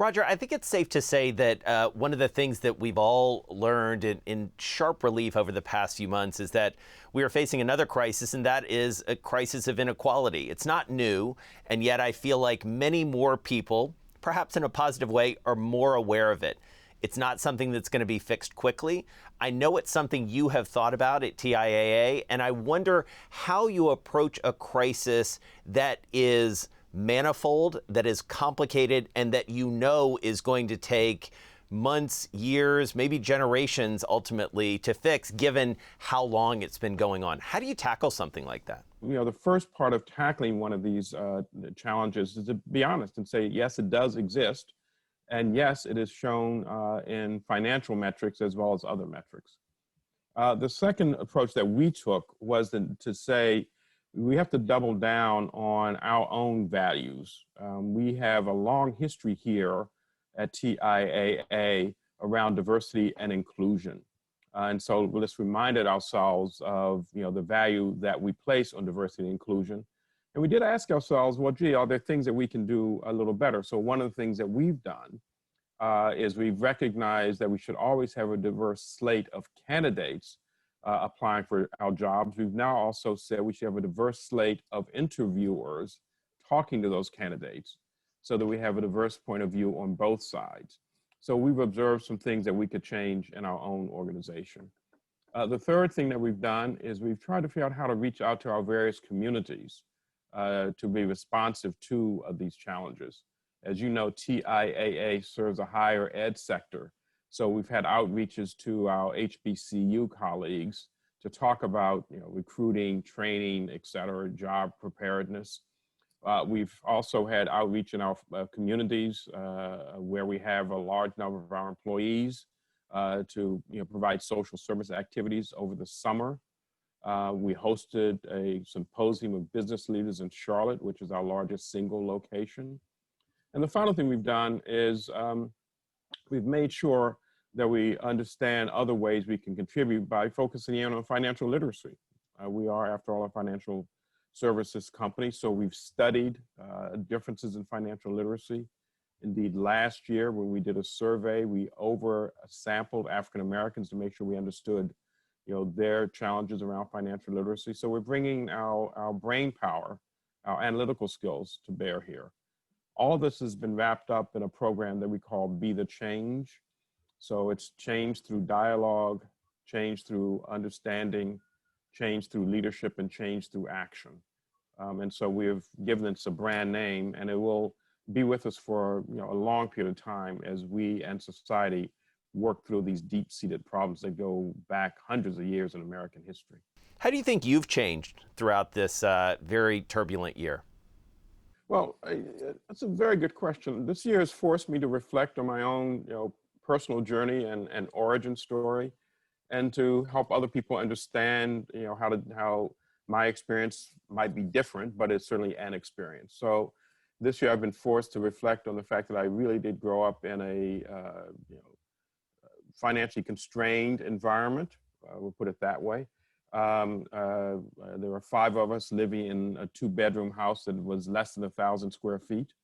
Roger, I think it's safe to say that one of the things that we've all learned in sharp relief over the past few months is that we are facing another crisis, and that is a crisis of inequality. It's not new, and yet I feel like many more people, perhaps in a positive way, are more aware of it. It's not something that's going to be fixed quickly. I know it's something you have thought about at TIAA, and I wonder how you approach a crisis that is manifold, that is complicated, and that you know is going to take months, years, maybe generations ultimately to fix, given how long it's been going on. How do you tackle something like that? You know, the first part of tackling one of these challenges is to be honest and say, yes, it does exist. And yes, it is shown in financial metrics as well as other metrics. The second approach that we took was to say we have to double down on our own values. We have a long history here at TIAA around diversity and inclusion. And so we just reminded ourselves of the value that we place on diversity and inclusion. And we did ask ourselves, well, gee, are there things that we can do a little better? So one of the things that we've done is we've recognized that we should always have a diverse slate of candidates applying for our jobs. We've now also said we should have a diverse slate of interviewers talking to those candidates so that we have a diverse point of view on both sides. So we've observed some things that we could change in our own organization. The third thing that we've done is we've tried to figure out how to reach out to our various communities to be responsive to these challenges. As you know, TIAA serves a higher ed sector. So we've had outreaches to our HBCU colleagues to talk about recruiting, training, et cetera, job preparedness. We've also had outreach in our communities where we have a large number of our employees to provide social service activities over the summer. We hosted a symposium of business leaders in Charlotte, which is our largest single location. And the final thing we've done is we've made sure that we understand other ways we can contribute by focusing in on financial literacy. We are, after all, a financial services company, so we've studied differences in financial literacy. Indeed, last year when we did a survey, we over-sampled African Americans to make sure we understood their challenges around financial literacy. So we're bringing our brain power, our analytical skills to bear here. All of this has been wrapped up in a program that we call Be the Change. So it's change through dialogue, change through understanding, change through leadership, and change through action. And so we've given this a brand name, and it will be with us for a long period of time as we and society work through these deep-seated problems that go back hundreds of years in American history. How do you think you've changed throughout this very turbulent year? Well, that's a very good question. This year has forced me to reflect on my own, personal journey and origin story, and to help other people understand, how my experience might be different, but it's certainly an experience. So this year I've been forced to reflect on the fact that I really did grow up in a, financially constrained environment. We'll put it that way. There were 5 of us living in a 2-bedroom house that was less than 1,000 square feet.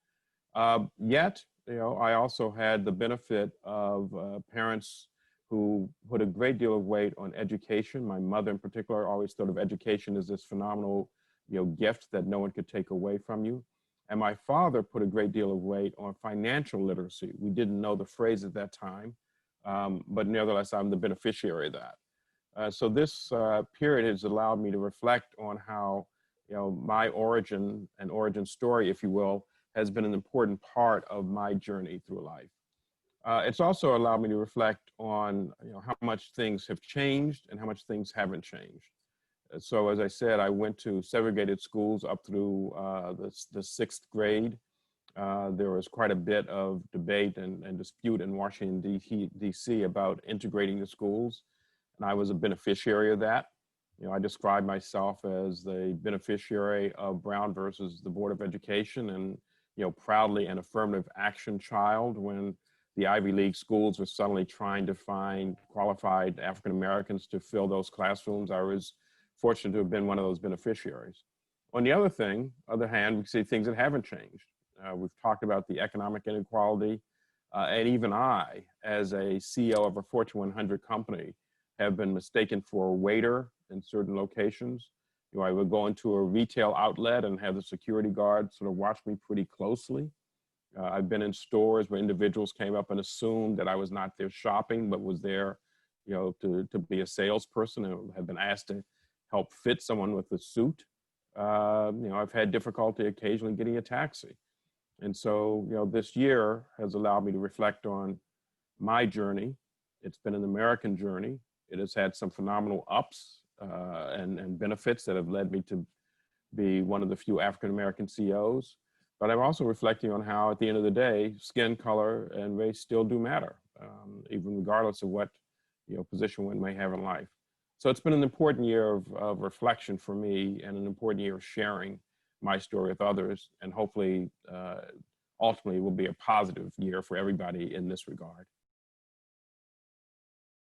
Yet, I also had the benefit of parents who put a great deal of weight on education. My mother in particular always thought of education as this phenomenal, gift that no one could take away from you. And my father put a great deal of weight on financial literacy. We didn't know the phrase at that time, but nevertheless, I'm the beneficiary of that. So this period has allowed me to reflect on how, my origin and origin story, if you will, has been an important part of my journey through life. It's also allowed me to reflect on, how much things have changed and how much things haven't changed. So as I said, I went to segregated schools up through the 6th grade. There was quite a bit of debate and dispute in Washington, D.C. about integrating the schools. And I was a beneficiary of that. I describe myself as the beneficiary of Brown versus the Board of Education, and proudly an affirmative action child when the Ivy League schools were suddenly trying to find qualified African Americans to fill those classrooms. I was fortunate to have been one of those beneficiaries. On the other hand, we see things that haven't changed. We've talked about the economic inequality And even I, as a CEO of a Fortune 100 company, have been mistaken for a waiter in certain locations. You know, I would go into a retail outlet and have the security guard sort of watch me pretty closely. I've been in stores where individuals came up and assumed that I was not there shopping, but was there, you know, to be a salesperson, and have been asked to help fit someone with a suit. You know, I've had difficulty occasionally getting a taxi. And so, you know, this year has allowed me to reflect on my journey. It's been an American journey. It has had some phenomenal ups and benefits that have led me to be one of the few African-American CEOs. But I'm also reflecting on how, at the end of the day, skin color and race still do matter, even regardless of what, you know, position one may have in life. So it's been an important year of reflection for me, and an important year of sharing my story with others, and hopefully, ultimately, will be a positive year for everybody in this regard.